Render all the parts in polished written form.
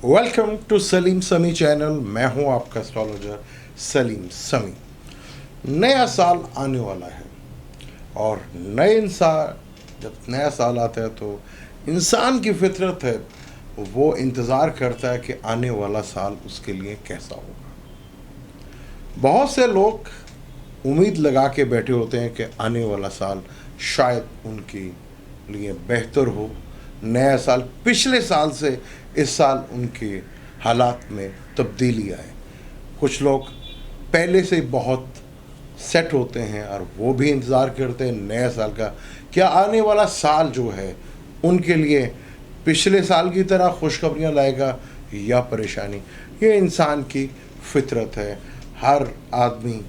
Welcome to Salim समी channel. मैं हूं आपका एस्ट्रोलॉजर सलीम समी। नया साल आने वाला है और नए इंसान जब नया साल आता है तो इंसान की फितरत है, वो इंतज़ार करता है कि आने वाला साल उसके लिए कैसा होगा। बहुत से लोग उम्मीद लगा के बैठे होते हैं कि आने वाला साल शायद उनके लिए बेहतर हो। नया साल पिछले साल से इस साल उनके हालात में तब्दीली आए। कुछ लोग पहले से बहुत सेट होते हैं और वो भी इंतज़ार करते हैं नया साल का, क्या आने वाला साल जो है उनके लिए पिछले साल की तरह खुशखबरियाँ लाएगा या परेशानी। ये इंसान की फितरत है। हर आदमी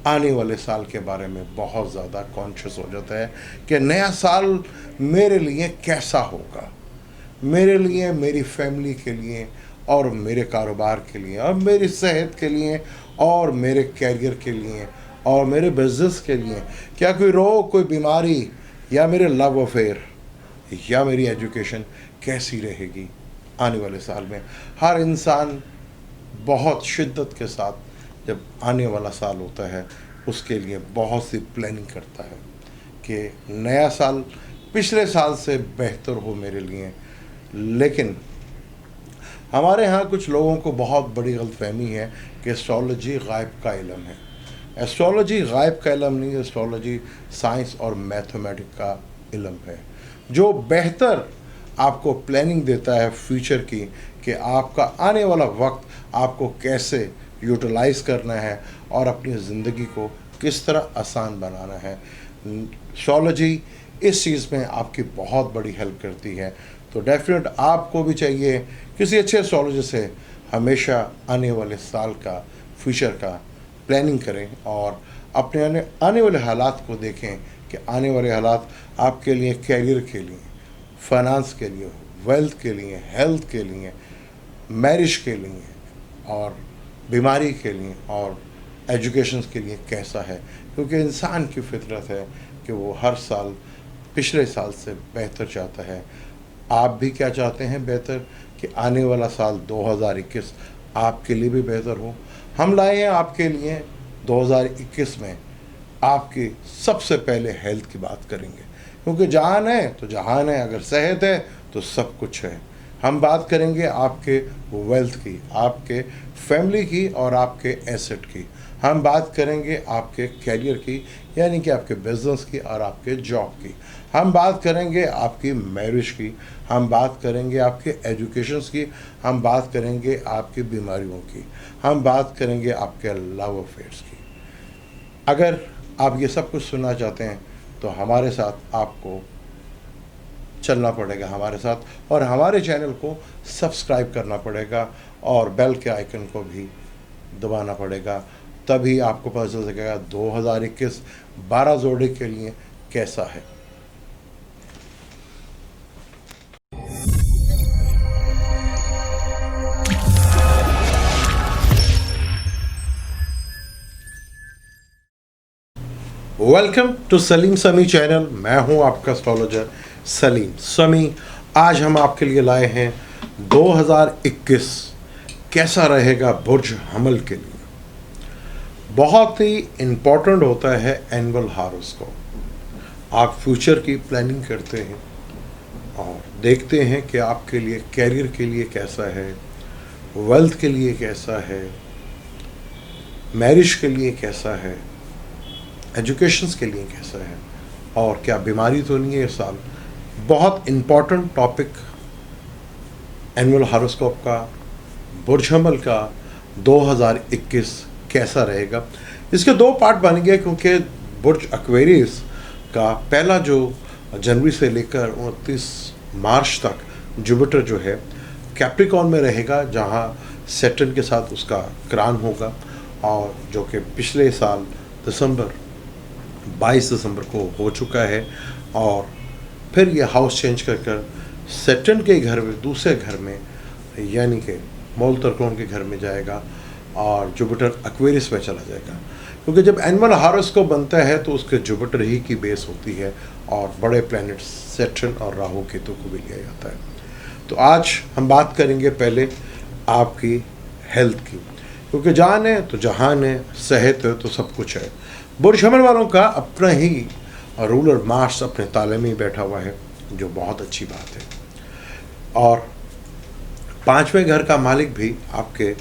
आने वाले साल के बारे में बहुत ज़्यादा कॉन्शियस हो जाता है कि नया साल मेरे लिए कैसा होगा, मेरे लिए, मेरी फैमिली के लिए और मेरे कारोबार के लिए और मेरी सेहत के लिए और मेरे कैरियर के लिए और मेरे बिजनेस के लिए। क्या कोई रोग, कोई बीमारी या मेरे लव अफेयर या मेरी एजुकेशन कैसी रहेगी आने वाले साल में। हर इंसान बहुत शिद्दत के साथ जब आने वाला साल होता है उसके लिए बहुत सी प्लानिंग करता है कि नया साल पिछले साल से बेहतर हो मेरे लिए। लेकिन हमारे यहाँ कुछ लोगों को बहुत बड़ी गलतफहमी है कि एस्ट्रोलॉजी गायब का इल्म है। एस्ट्रोलॉजी गायब का इल्म नहीं है, एस्ट्रोलॉजी साइंस और मैथमेटिक्स का इल्म है जो बेहतर आपको प्लानिंग देता है फ्यूचर की, कि आपका आने वाला वक्त आपको कैसे यूटिलाइज़ करना है और अपनी ज़िंदगी को किस तरह आसान बनाना है। एस्ट्रोलॉजी इस चीज़ में आपकी बहुत बड़ी हेल्प करती है। तो डेफिनेट आपको भी चाहिए किसी अच्छे एस्ट्रोलॉजर से हमेशा आने वाले साल का, फ्यूचर का प्लानिंग करें और अपने आने वाले हालात को देखें कि आने वाले हालात आपके लिए, कैरियर के लिए, फाइनेंस के लिए, वेल्थ के लिए, हेल्थ के लिए, मैरिज के लिए और बीमारी के लिए और एजुकेशन के लिए कैसा है। क्योंकि इंसान की फितरत है कि वो हर साल पिछले साल से बेहतर चाहता है। आप भी क्या चाहते हैं? बेहतर, कि आने वाला साल 2021 आपके लिए भी बेहतर हो। हम लाए हैं आपके लिए 2021 में आपकी सबसे पहले हेल्थ की बात करेंगे, क्योंकि जहान है तो जहान है, अगर सेहत है तो सब कुछ है। हम बात करेंगे आपके वेल्थ की, आपके फैमिली की और आपके एसेट की। हम बात करेंगे आपके कैरियर की, यानी कि आपके बिजनेस की और आपके जॉब की। हम बात करेंगे आपकी मैरिज की। हम बात करेंगे आपके एजुकेशन की। हम बात करेंगे आपकी बीमारियों की। हम बात करेंगे आपके लव अफेयर्स की। अगर आप ये सब कुछ सुनना चाहते हैं तो हमारे साथ आपको चलना पड़ेगा हमारे साथ, और हमारे चैनल को सब्सक्राइब करना पड़ेगा और बेल के आइकन को भी दबाना पड़ेगा। तभी आपको पता चल सकेगा 2021 12 जोड़े के लिए कैसा है। वेलकम टू सलीम समी चैनल। मैं हूं आपका एस्ट्रोलॉजर सलीम समी। आज हम आपके लिए लाए हैं 2021 कैसा रहेगा बुर्ज हमल के लिए। बहुत ही इम्पोर्टेंट होता है एनुअल हॉरोस्कोप। आप फ्यूचर की प्लानिंग करते हैं और देखते हैं कि आपके लिए कैरियर के लिए कैसा है, वेल्थ के लिए कैसा है, मैरिज के लिए कैसा है, एजुकेशन के लिए कैसा है और क्या बीमारी तो नहीं है इस साल। बहुत इम्पॉर्टेंट टॉपिक एनुअल हॉरोस्कोप का, बुर्ज हमल का 2021 कैसा रहेगा। इसके दो पार्ट बन गए, क्योंकि बुर्ज एक्वेरियस का पहला जो जनवरी से लेकर 29 मार्च तक जुपिटर जो है कैप्रिकॉर्न में रहेगा, जहां सैटर्न के साथ उसका क्रान होगा, और जो कि पिछले साल 22 दिसंबर को हो चुका है। और फिर ये हाउस चेंज कर सैटर्न के घर में, दूसरे घर में, यानी कि मूल त्रिकोण के घर में जाएगा और जुपिटर एक्वेरियस में चला जाएगा। क्योंकि जब एनुअल हॉरोस्कोप बनता है तो उसके जुपिटर ही की बेस होती है और बड़े प्लैनेट सैटर्न और राहु केतु को भी लिया जाता है। तो आज हम बात करेंगे पहले आपकी हेल्थ की, क्योंकि जान है तो जहान है, सेहत है तो सब कुछ है। बुर्ज हमल वालों का अपना ही रूलर मार्स अपने ताले में ही बैठा हुआ है, जो बहुत अच्छी बात है। और 5वें घर का मालिक भी आपके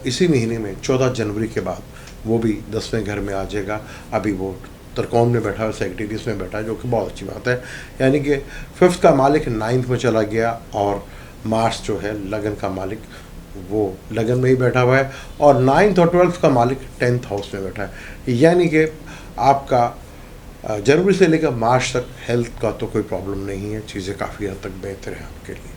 इसी महीने में 14 जनवरी के बाद वो भी 10वें घर में आ जाएगा। अभी वो त्रिकोण में बैठा है, सेक्रेटरीज में बैठा है, जो कि बहुत अच्छी बात है। यानी कि 5th का मालिक 9th में चला गया और मार्स जो है लगन का मालिक वो लगन में ही बैठा हुआ है, और 9th और 12th का मालिक 10th हाउस में बैठा है। यानी कि आपका जनवरी से लेकर मार्च तक हेल्थ का तो कोई प्रॉब्लम नहीं है, चीज़ें काफ़ी हद तक बेहतर है आपके लिए।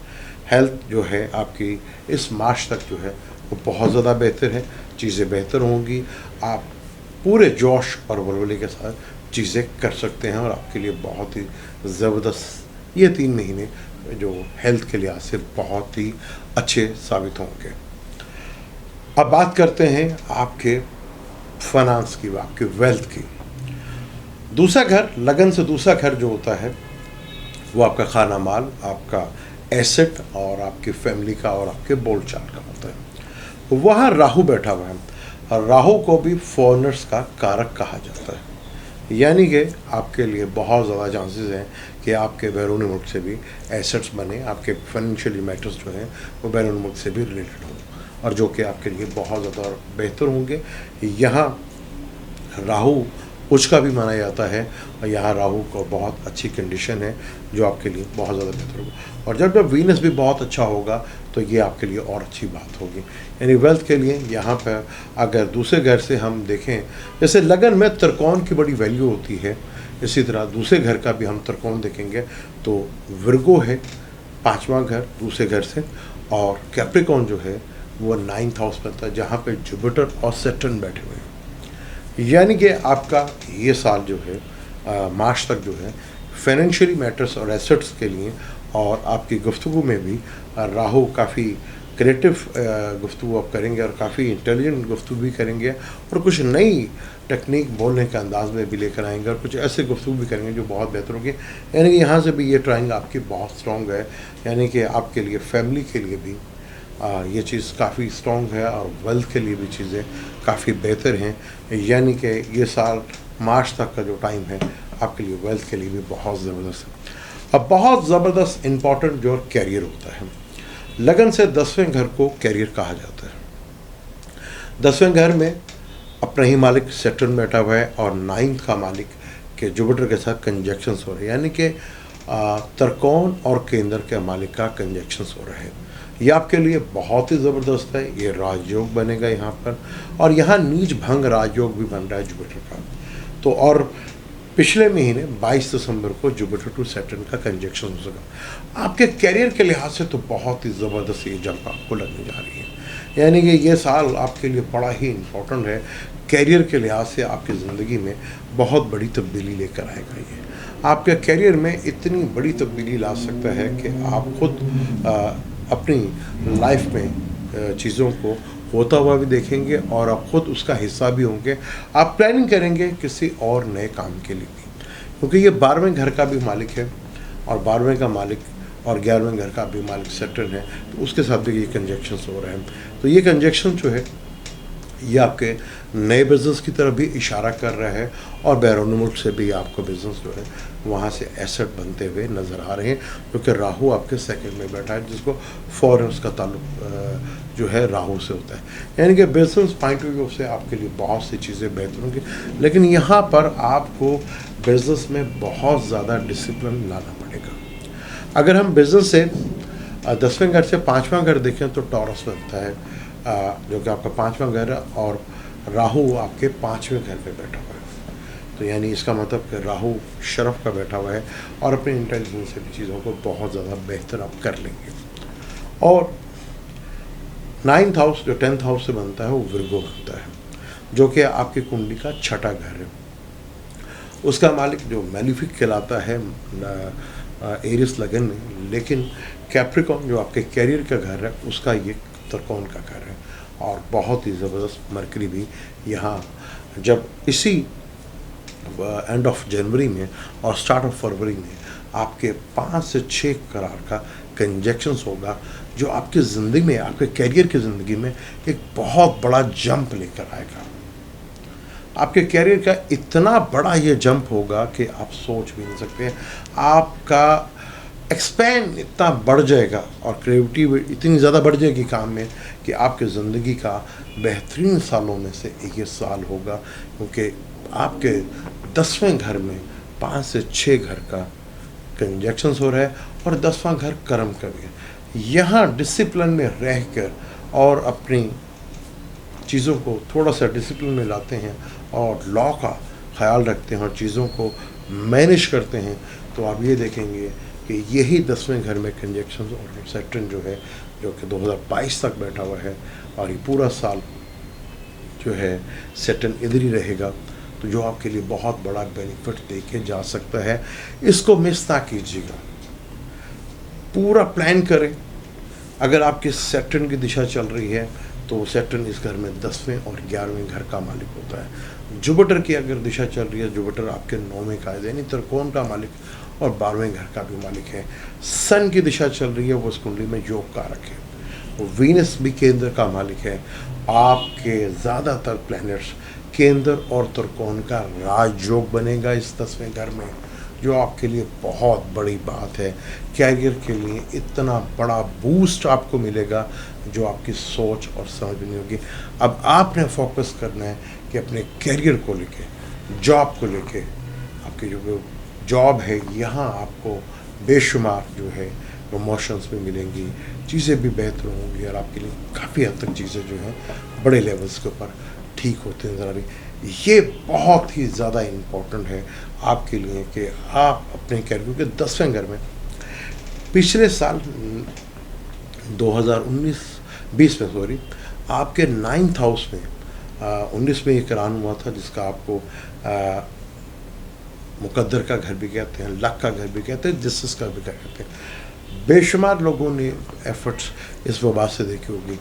हेल्थ जो है आपकी इस मार्च तक जो है वो बहुत ज़्यादा बेहतर है, चीज़ें बेहतर होंगी। आप पूरे जोश और वल्वले के साथ चीज़ें कर सकते हैं, और आपके लिए बहुत ही ज़बरदस्त ये 3 महीने जो हेल्थ के लिहाज से बहुत ही अच्छे साबित होंगे। अब बात करते हैं आपके फाइनेंस की, आपके वेल्थ की। दूसरा घर, लगन से दूसरा घर जो होता है वो आपका खाना माल, आपका एसेट और आपकी फैमिली का और आपके बोलचाल का होता है। वहाँ राहु बैठा हुआ है, और राहु को भी फॉरेनर्स का कारक कहा जाता है। यानी कि आपके लिए बहुत ज़्यादा चांसेस हैं कि आपके बैरून मुल्क से भी एसेट्स बने, आपके फाइनेंशियली मैटर्स जो हैं वो बैरून मुल्क से भी रिलेटेड हों, और जो कि आपके लिए बहुत ज़्यादा बेहतर होंगे। यहाँ राहु उच्च का भी माना जाता है, और यहाँ राहु को बहुत अच्छी कंडीशन है जो आपके लिए बहुत ज़्यादा बेहतर होगा। और जब जब वीनस भी बहुत अच्छा होगा तो ये आपके लिए और अच्छी बात होगी। यानी वेल्थ के लिए यहाँ पर अगर दूसरे घर से हम देखें, जैसे लगन में त्रिकोण की बड़ी वैल्यू होती है, इसी तरह दूसरे घर का भी हम त्रिकोण देखेंगे तो विर्गो है 5वां घर दूसरे घर से, और कैप्रिकॉन जो है वो 9th हाउस में था, जहाँ पे जुपिटर और सैटर्न बैठे हुए हैं। यानी कि आपका ये साल जो है मार्च तक जो है फाइनेंशियली मैटर्स और एसेट्स के लिए, और आपकी गुफ्तगू में भी राहु काफ़ी क्रिएटिव गुफ्तगू आप करेंगे, और काफ़ी इंटेलिजेंट गुफ्तगू भी करेंगे, और कुछ नई टेक्निक बोलने के अंदाज में भी लेकर आएंगे, और कुछ ऐसे गुफ्तगू भी करेंगे जो बहुत बेहतर होगी। यानी कि यहाँ से भी ये ट्राइंग आपकी बहुत स्ट्रॉन्ग है, यानी कि आपके लिए फैमिली के लिए भी ये चीज़ काफ़ी स्ट्रॉन्ग है, और वेल्थ के लिए भी चीज़ें काफ़ी बेहतर हैं। यानी कि ये साल मार्च तक का जो टाइम है आपके लिए वेल्थ के लिए भी बहुत ज़बरदस्त है। अब बहुत ज़बरदस्त इम्पॉर्टेंट जो कैरियर होता है, लगन से 10वें घर को कैरियर कहा जाता है। 10वें घर में अपना ही मालिक सैटर्न बैठा हुआ है, और 9th का मालिक के जुपिटर के साथ कंजक्शंस हो रहे हैं। यानी कि त्रिकोण और केंद्र के मालिक का कंजक्शंस हो रहे हैं। ये आपके लिए बहुत ही ज़बरदस्त है। ये राजयोग बनेगा यहाँ पर, और यहाँ नीच भंग राजयोग भी बन रहा है जुपिटर का। तो और पिछले महीने 22 दिसंबर को जुपिटर टू सैटर्न का कंजक्शन हो सका। आपके कैरियर के लिहाज से तो बहुत ही ज़बरदस्त ये जंप आपको लगने जा रही है। यानी कि ये साल आपके लिए बड़ा ही इम्पोर्टेंट है। कैरियर के लिहाज से आपकी ज़िंदगी में बहुत बड़ी तब्दीली लेकर आएगा। ये आपके कैरियर में इतनी बड़ी तब्दीली ला सकता है कि आप खुद अपनी लाइफ में चीज़ों को होता हुआ भी देखेंगे, और आप खुद उसका हिस्सा भी होंगे। आप प्लानिंग करेंगे किसी और नए काम के लिए भी, क्योंकि ये 12वें घर का भी मालिक है, और 12वें का मालिक और 11वें घर का भी मालिक सैटर्न है, तो उसके साथ भी ये कंजक्शंस हो रहे हैं। तो ये कंजक्शन जो है ये आपके नए बिज़नेस की तरफ भी इशारा कर रहा है, और बैरून मुल्क से भी आपको बिज़नेस जो है वहाँ से एसेट बनते हुए नज़र आ रहे हैं, क्योंकि राहु आपके सेकंड में बैठा है, जिसको फॉरेनर्स का ताल्लुक जो है राहु से होता है। यानी कि बिजनेस पॉइंट ऑफ व्यू से आपके लिए बहुत सी चीज़ें बेहतर होंगी, लेकिन यहाँ पर आपको बिज़नेस में बहुत ज़्यादा डिसिप्लिन लाना पड़ेगा। अगर हम बिज़नेस से 10वें घर से 5वां घर देखें तो टॉरस बनता है, जो कि आपका 5वां घर है, और राहु आपके 5वें घर पे बैठा हुआ है। तो यानी इसका मतलब कि राहु शरफ का बैठा हुआ है, और अपने इंटेलिजेंस से भी चीज़ों को बहुत ज़्यादा बेहतर आप कर लेंगे। और 9th हाउस जो 10th हाउस से बनता है वो विर्गो बनता है, जो कि आपकी कुंडली का 6ठा घर है। उसका मालिक जो मैलिफिक कहलाता है एरिस लगन में, लेकिन कैप्रिकॉन जो आपके कैरियर का घर है उसका ये त्रिकोण का घर है। और बहुत ही ज़बरदस्त मरकरी भी यहाँ जब इसी एंड ऑफ जनवरी में और स्टार्ट ऑफ फरवरी में आपके 5 से 6 करार का कंजक्शंस होगा, जो आपकी ज़िंदगी में, आपके कैरियर की ज़िंदगी में एक बहुत बड़ा जंप लेकर आएगा। आपके कैरियर का इतना बड़ा ये जंप होगा कि आप सोच भी नहीं सकते। आपका एक्सपैंड इतना बढ़ जाएगा और क्रिएटिविटी इतनी ज़्यादा बढ़ जाएगी काम में कि आपकी ज़िंदगी का बेहतरीन सालों में से एक ये साल होगा, क्योंकि आपके 10वें घर में 5 से 6 घर का कंजक्शंस हो रहा है और 10वां घर कर्म का भी है। यहाँ डिसिप्लिन में रहकर और अपनी चीज़ों को थोड़ा सा डिसिप्लिन में लाते हैं और लॉ का ख्याल रखते हैं और चीज़ों को मैनेज करते हैं, तो आप ये देखेंगे कि यही 10वें घर में कंजक्शंस और सैटर्न जो है, जो कि 2022 तक बैठा हुआ है और ये पूरा साल जो है सैटर्न इधर ही रहेगा, तो जो आपके लिए बहुत बड़ा बेनिफिट देके जा सकता है। इसको मिस ना कीजिएगा, पूरा प्लान करें। अगर आपकी सैटर्न की दिशा चल रही है तो सैटर्न इस घर में 10वें और 11वें घर का मालिक होता है। जुपिटर की अगर दिशा चल रही है, जुपिटर आपके 9वें का है, यानी त्रिकोण का मालिक और 12वें घर का भी मालिक है। सन की दिशा चल रही है, वो उस कुंडली में योग कारक है। वो वीनस भी केंद्र का मालिक है। आपके ज़्यादातर प्लैनेट्स केंद्र और त्रिकोण का राजयोग बनेगा इस 10वें घर में, जो आपके लिए बहुत बड़ी बात है। कैरियर के लिए इतना बड़ा बूस्ट आपको मिलेगा जो आपकी सोच और समझ में नहीं होगी। अब आपने फोकस करना है कि अपने कैरियर को लेके, जॉब को लेके, आपकी जो जॉब है यहाँ आपको बेशुमार जो है प्रमोशंस भी मिलेंगी, चीज़ें भी बेहतर होंगी और आपके लिए काफ़ी हद तक चीज़ें जो हैं बड़े लेवल्स के ऊपर ठीक होते नजर आ रही। ये बहुत ही ज़्यादा इम्पोर्टेंट है आपके लिए कि आप अपने कैरियर के 10वें घर में, पिछले साल 2019-20 में सॉरी, आपके 9th हाउस में 19 में ये करान हुआ था, जिसका आपको मुकद्दर का घर भी कहते हैं, लक का घर भी कहते हैं, जस्टिस का भी कहते हैं। बेशुमार लोगों ने एफर्ट्स इस वबा से देखी होगी,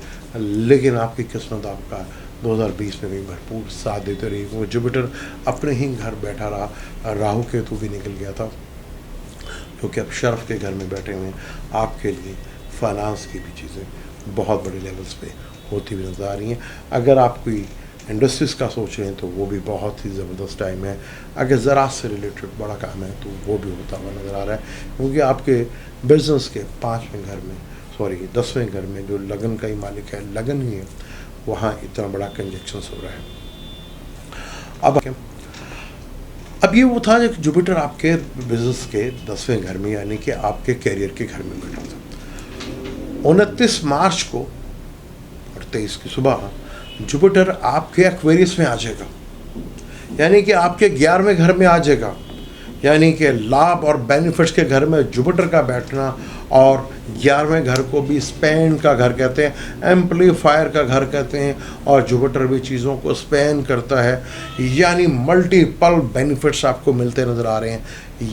लेकिन आपकी किस्मत आपका 2020 में भी भरपूर साथ देते रही। वो जुपिटर अपने ही घर बैठा रहा, राहु केतु भी निकल गया था, जो कि अब शर्फ के घर में बैठे हुए हैं। आपके लिए फाइनेंस की भी चीज़ें बहुत बड़े लेवल्स पे होती हुई नज़र आ रही हैं। अगर आप कोई इंडस्ट्रीज़ का सोच रहे हैं तो वो भी बहुत ही ज़बरदस्त टाइम है। अगर ज़राअत से रिलेटेड बड़ा काम है तो वो भी होता हुआ नज़र आ रहा है, क्योंकि आपके बिजनेस के 5वें घर में, सॉरी 10वें घर में जो लगन का ही मालिक है, लगन ही है, वहाँ इतना बड़ा कंजक्शन हो रहा है। अब ये वो था कि जुपिटर आपके बिजनेस के 10वें घर में, यानी कि आपके कैरियर के घर में बैठा था। 29 मार्च को और 23 की सुबह जुपिटर आपके एक्वेरियस में आ जाएगा, यानी कि आपके 11वें घर में आ जाएगा। यानी कि लाभ और बेनिफिट्स के घर में जुपिटर का बैठना, और 11वें घर को भी स्पेन का घर कहते हैं, एम्पलीफायर का घर कहते हैं, और जुपिटर भी चीज़ों को स्पेन करता है, यानी मल्टीपल बेनिफिट्स आपको मिलते नज़र आ रहे हैं।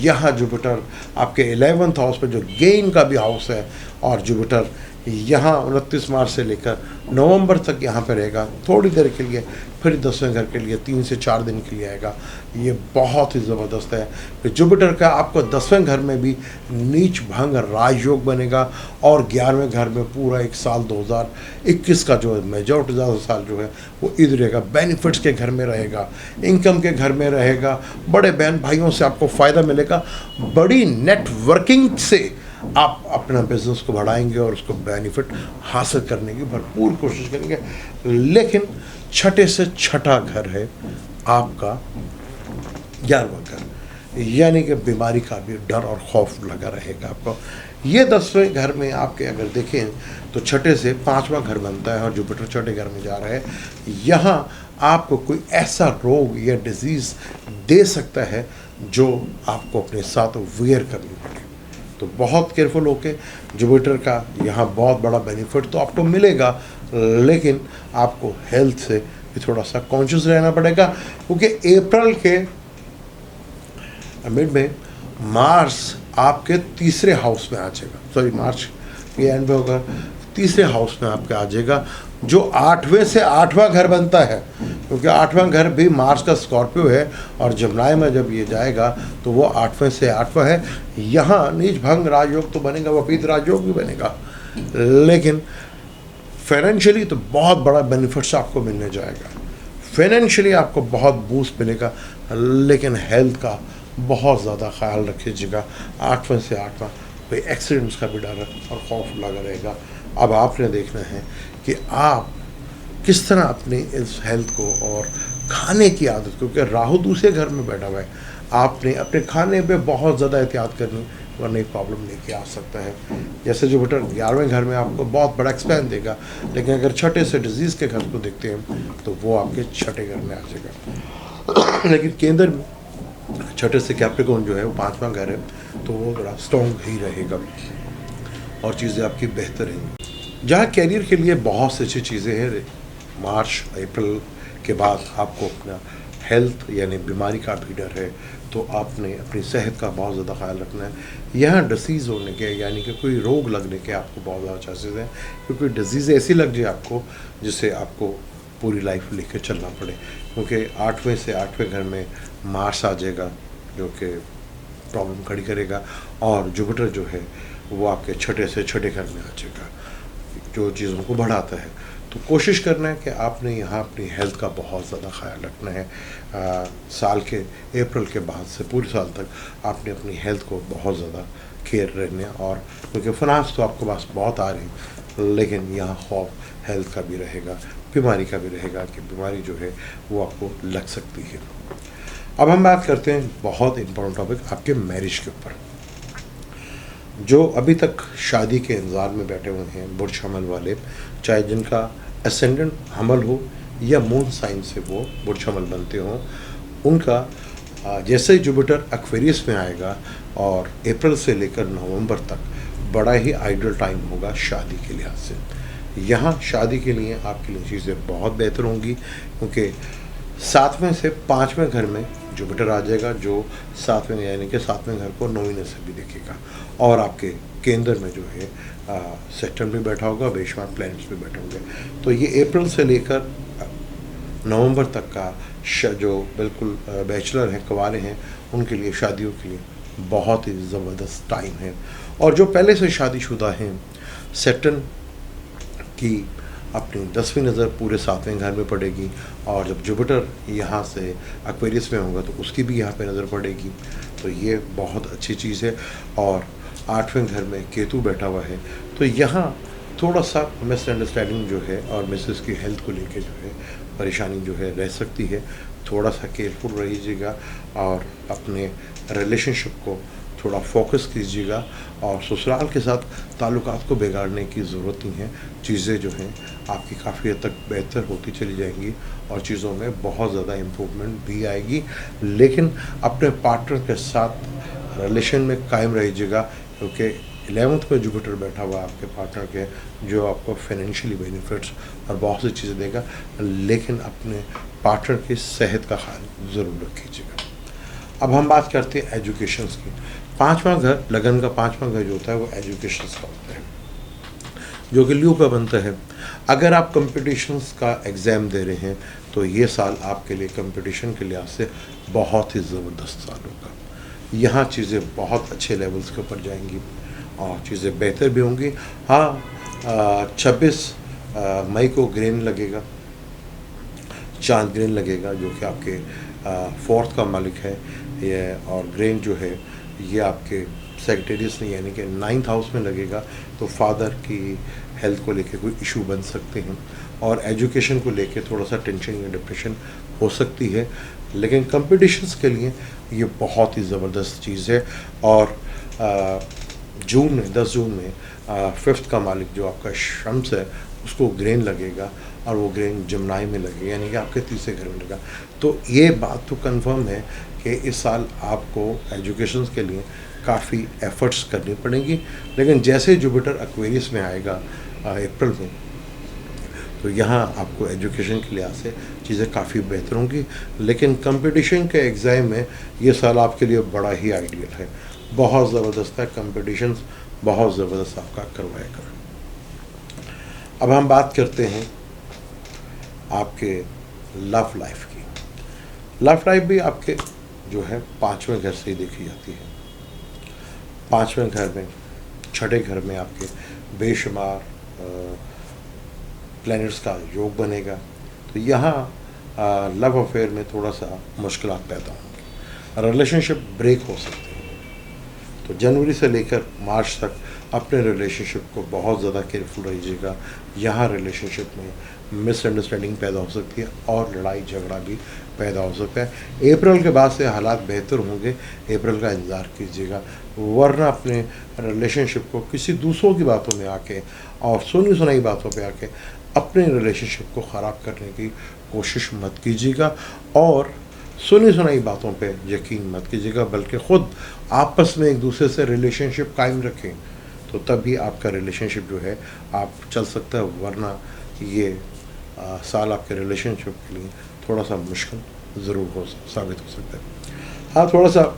यहाँ जुपिटर आपके 11th हाउस पे जो गेन का भी हाउस है, और जुपिटर यहाँ 29 मार्च से लेकर नवंबर तक यहाँ पे रहेगा थोड़ी देर के लिए, फिर 10वें घर के लिए 3 से 4 दिन के लिए आएगा। ये बहुत ही ज़बरदस्त है। फिर जुपिटर का आपको 10वें घर में भी नीच भंग राजयोग बनेगा, और 11वें घर में पूरा एक साल 2021 का जो है मेजॉरिटी ज़्यादा साल जो है वो इधर रहेगा, बेनिफिट्स के घर में रहेगा, इनकम के घर में रहेगा, बड़े बहन भाइयों से आपको फ़ायदा मिलेगा, बड़ी नेटवर्किंग से आप अपना बिजनेस को बढ़ाएंगे और उसको बेनिफिट हासिल करने की भरपूर कोशिश करेंगे। लेकिन छठे से छठा घर है आपका 11वां घर, यानी कि बीमारी का भी डर और खौफ लगा रहेगा आपको। ये 10वें घर में आपके अगर देखें तो छठे से 5वां घर बनता है, और जुपिटर छठे घर में जा रहा है। यहाँ आपको कोई ऐसा रोग या डिजीज़ दे सकता है जो आपको अपने साथ वेयर करनी पड़े, तो बहुत केयरफुल होके। जुपिटर का यहाँ बहुत बड़ा बेनिफिट तो आपको मिलेगा, लेकिन आपको हेल्थ से भी थोड़ा सा कॉन्शियस रहना पड़ेगा, क्योंकि अप्रैल के मिड में मार्स आपके 3रे हाउस में आ जाएगा, सॉरी मार्च के एंड में होगा, 3रे हाउस में आपके आ जाएगा, जो 8वें से 8वां घर बनता है, क्योंकि 8वां घर भी मार्स का स्कॉर्पियो है, और जमनाई में जब ये जाएगा तो वो 8वें से 8वां है। यहाँ नीच भंग राजयोग तो बनेगा, वपीत राजयोग भी बनेगा, लेकिन फाइनेंशियली तो बहुत बड़ा बेनिफिट्स आपको मिलने जाएगा। फाइनेंशियली आपको बहुत बूस्ट मिलेगा, लेकिन हेल्थ का बहुत ज़्यादा ख्याल रखिएगा। 8वें से 8वां कोई एक्सीडेंट्स का भी डर और खौफ लगा रहेगा। अब आपने देखना है कि आप किस तरह अपनी इस हेल्थ को और खाने की आदत, क्योंकि राहु दूसरे घर में बैठा हुआ है, आपने अपने खाने पे बहुत ज़्यादा एहतियात करनी, वरना एक प्रॉब्लम लेके आ सकता है। जैसे जुपिटर 11वें घर में आपको बहुत बड़ा एक्सपेंस देगा, लेकिन अगर छठे से डिजीज़ के घर को देखते हैं तो वो आपके छठे घर में आ जाएगा। लेकिन केंद्र में छठे से कैप्रिकॉर्न जो है वो 5वां घर है, तो वो बड़ा स्ट्रॉन्ग ही रहेगा और चीज़ें आपकी बेहतर रहेंगी। जहाँ कैरियर के लिए बहुत सी अच्छी चीज़ें हैं, मार्च अप्रैल के बाद आपको अपना हेल्थ यानी बीमारी का भी डर है, तो आपने अपनी सेहत का बहुत ज़्यादा ख्याल रखना है। यहाँ डिसीज़ होने के यानी कि कोई रोग लगने के आपको बहुत ज़्यादा चांसेस हैं, क्योंकि डिजीज़ ऐसी लग जाए आपको जिससे आपको पूरी लाइफ लेकर चलना पड़े, क्योंकि 8वें से 8वें घर में मार्स आ जाएगा जो कि प्रॉब्लम खड़ी करेगा, और जुपिटर जो है वो आपके छठे से छठे घर में आ जाएगा जो चीज़ों को बढ़ाता है। तो कोशिश करना है कि आपने यहाँ अपनी हेल्थ का बहुत ज़्यादा ख्याल रखना है। साल के अप्रैल के बाद से पूरे साल तक आपने अपनी हेल्थ को बहुत ज़्यादा केयर रखना है, और क्योंकि फाइनेंस तो आपके पास बहुत आ रही, लेकिन यहाँ खौफ हेल्थ का भी रहेगा, बीमारी का भी रहेगा कि बीमारी जो है वो आपको लग सकती है। अब हम बात करते हैं बहुत इम्पोर्टेंट टॉपिक आपके मैरिज के ऊपर। जो अभी तक शादी के इंतज़ार में बैठे हुए हैं बुर्ज हमल वाले, चाहे जिनका असेंडेंट हमल हो या मून साइन से वो बुर्ज हमल बनते हों, उनका जैसे ही जुपिटर एक्वेरियस में आएगा और अप्रैल से लेकर नवंबर तक बड़ा ही आइडियल टाइम होगा शादी के लिहाज से। यहाँ शादी के लिए आपके लिए चीज़ें बहुत बेहतर होंगी, क्योंकि 7वें से 5वें घर में जुपिटर आ जाएगा, जो 7वें यानी कि 7वें घर को 9वें से भी देखेगा, और आपके केंद्र में जो है सेक्टन भी बैठा होगा, बेशुमार प्लैनेट्स भी बैठे होंगे। तो ये अप्रैल से लेकर नवंबर तक का जो बिल्कुल बैचलर हैं, कवारे हैं, उनके लिए शादियों के लिए बहुत ही ज़बरदस्त टाइम है। और जो पहले से शादीशुदा हैं, सेक्टन की अपनी 10वीं नज़र पूरे 7वें घर में पड़ेगी, और जब जुपिटर यहाँ से एक्वेरियस में होगा तो उसकी भी यहाँ पे नज़र पड़ेगी, तो ये बहुत अच्छी चीज़ है। और 8वें घर में केतु बैठा हुआ है, तो यहाँ थोड़ा सा मिसअंडरस्टैंडिंग जो है और मिसेस की हेल्थ को लेके जो है परेशानी जो है रह सकती है। थोड़ा सा केयरफुल रहिएगा और अपने रिलेशनशिप को थोड़ा फोकस कीजिएगा, और ससुराल के साथ ताल्लुकात को बिगाड़ने की ज़रूरत नहीं है। चीज़ें जो हैं आपकी काफ़ी हद तक बेहतर होती चली जाएंगी और चीज़ों में बहुत ज़्यादा इम्प्रूवमेंट भी आएगी, लेकिन अपने पार्टनर के साथ रिलेशन में कायम रहिएगा, क्योंकि 11th में जुपिटर बैठा हुआ आपके पार्टनर के, जो आपको फाइनेंशियली बेनिफिट्स और बहुत सी चीज़ें देगा, लेकिन अपने पार्टनर की सेहत का ख्याल ज़रूर रखिएगा। अब हम बात करते हैं एजुकेशन की। 5वां घर, लगन का 5वां घर जो होता है वो एजुकेशन का होता है, जो कि ल्यू का बनता है। अगर आप कंपटीशंस का एग्ज़ाम दे रहे हैं तो ये साल आपके लिए कंपटीशन के लिहाज से बहुत ही ज़बरदस्त साल होगा। यहाँ चीज़ें बहुत अच्छे लेवल्स के ऊपर जाएंगी और चीज़ें बेहतर भी होंगी। हाँ, 26 मई को ग्रेन लगेगा, चांद ग्रेन लगेगा, जो कि आपके 4th का मालिक है ये, और ग्रेन जो है ये आपके सेक्रेटरीज नहीं यानी कि 9th हाउस में लगेगा, तो फादर की हेल्थ को लेके कोई इशू बन सकते हैं, और एजुकेशन को लेके थोड़ा सा टेंशन या डिप्रेशन हो सकती है। लेकिन कंपटीशंस के लिए ये बहुत ही ज़बरदस्त चीज़ है। और जून में 10 जून में 5th का मालिक जो आपका शम्स है उसको ग्रेन लगेगा, और वो ग्रेन जमनाई में लगेगा, यानी कि आपके तीसरे घर में लगा। तो ये बात तो कंफर्म है कि इस साल आपको एजुकेशन के लिए काफ़ी एफ़र्ट्स करनी पड़ेंगी। लेकिन जैसे जुपिटर एक्वेरियस में आएगा अप्रैल में, तो यहाँ आपको एजुकेशन के लिहाज से चीज़ें काफ़ी बेहतर होंगी। लेकिन कंपटीशन के एग्ज़ाम में ये साल आपके लिए बड़ा ही आइडियल है, बहुत ज़बरदस्त है, कंपटीशन बहुत ज़बरदस्त आपका करवाएगा। अब हम बात करते हैं आपके लव लाइफ की। लव लाइफ भी आपके जो है 5वें घर से ही देखी जाती है। 5वें घर में, छठे घर में आपके बेशुमार प्लैनेट्स का योग बनेगा। तो यहाँ लव अफेयर में थोड़ा सा मुश्किलात पैदा होंगी, रिलेशनशिप ब्रेक हो सकते हैं। तो जनवरी से लेकर मार्च तक अपने रिलेशनशिप को बहुत ज़्यादा केयरफुल रहिएगा। यहाँ रिलेशनशिप में मिसअंडरस्टैंडिंग पैदा हो सकती है और लड़ाई झगड़ा भी पैदा हो सकता है। अप्रैल के बाद से हालात बेहतर होंगे, अप्रैल का इंतज़ार कीजिएगा, वरना अपने रिलेशनशिप को किसी दूसरों की बातों में आके और सुनी सुनाई बातों पे आके अपने रिलेशनशिप को ख़राब करने की कोशिश मत कीजिएगा और सुनी सुनाई बातों पे यकीन मत कीजिएगा, बल्कि ख़ुद आपस में एक दूसरे से रिलेशनशिप कायम रखें, तो तभी आपका रिलेशनशिप जो है आप चल सकता है, वरना ये साल आपके रिलेशनशिप के लिए थोड़ा सा मुश्किल ज़रूर साबित हो सकता है। हाँ, थोड़ा सा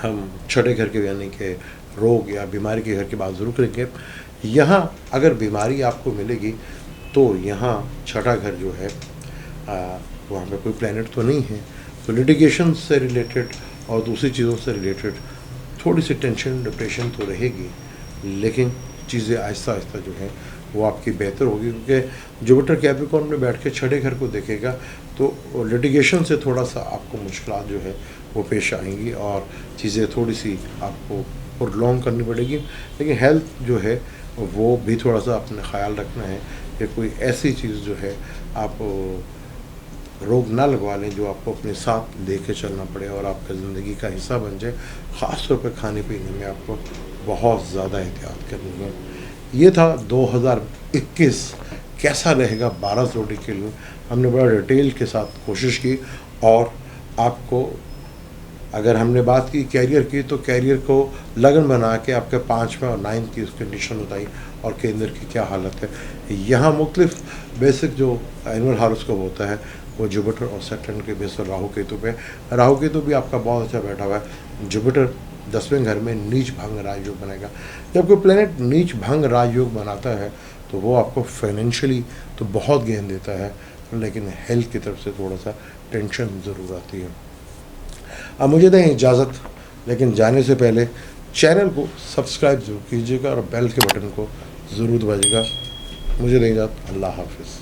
हम छठे घर के यानी कि रोग या बीमारी के घर की बात ज़रूर करेंगे। यहाँ अगर बीमारी आपको मिलेगी तो यहाँ छठा घर जो है वहाँ पे कोई प्लैनेट तो नहीं है, तो लिटिगेशन से रिलेटेड और दूसरी चीज़ों से रिलेटेड थोड़ी सी टेंशन डिप्रेशन तो रहेगी, लेकिन चीज़ें आहिस्ता आहिस्ता जो है वो आपकी बेहतर होगी, क्योंकि जुपिटर कैप्रिकॉर्न में बैठ के छठे घर को देखेगा तो लिटिगेशन से थोड़ा सा आपको मुश्किलात जो है वो पेश आएंगी और चीज़ें थोड़ी सी आपको प्रोलॉन्ग करनी पड़ेगी। लेकिन हेल्थ जो है वो भी थोड़ा सा अपने ख्याल रखना है कि कोई ऐसी चीज़ जो है आप रोग ना लगवा लें जो आपको अपने साथ लेके चलना पड़े और आपका ज़िंदगी का हिस्सा बन जाए। ख़ास तौर पर खाने पीने में आपको बहुत ज़्यादा एहतियात करनी है। ये था 2021 कैसा रहेगा 12 जोड़ी के लिए। हमने बड़ा डिटेल के साथ कोशिश की और आपको अगर हमने बात की कैरियर की तो कैरियर को लगन बना के आपके 5वें और 9th की कंडीशन बताई और केंद्र की क्या हालत है। यहाँ मुख्तलिफ बेसिक जो एनुअल हॉरोस्कोप होता है वो जुपिटर और सैटर्न के बेस पर राहु केतु पे, राहु केतु भी आपका बहुत अच्छा बैठा हुआ है। जुपिटर 10वें घर में नीच भंग राजयोग बनाएगा। जब कोई प्लेनेट नीच भंग राजयोग बनाता है तो वो आपको फाइनेंशियली तो बहुत गेन देता है, लेकिन हेल्थ की तरफ से थोड़ा सा टेंशन ज़रूर आती है। अब मुझे दें इजाज़त, लेकिन जाने से पहले चैनल को सब्सक्राइब ज़रूर कीजिएगा और बेल के बटन को ज़रूर दबाइएगा। मुझे दें इजाज़त, अल्लाह हाफिज़।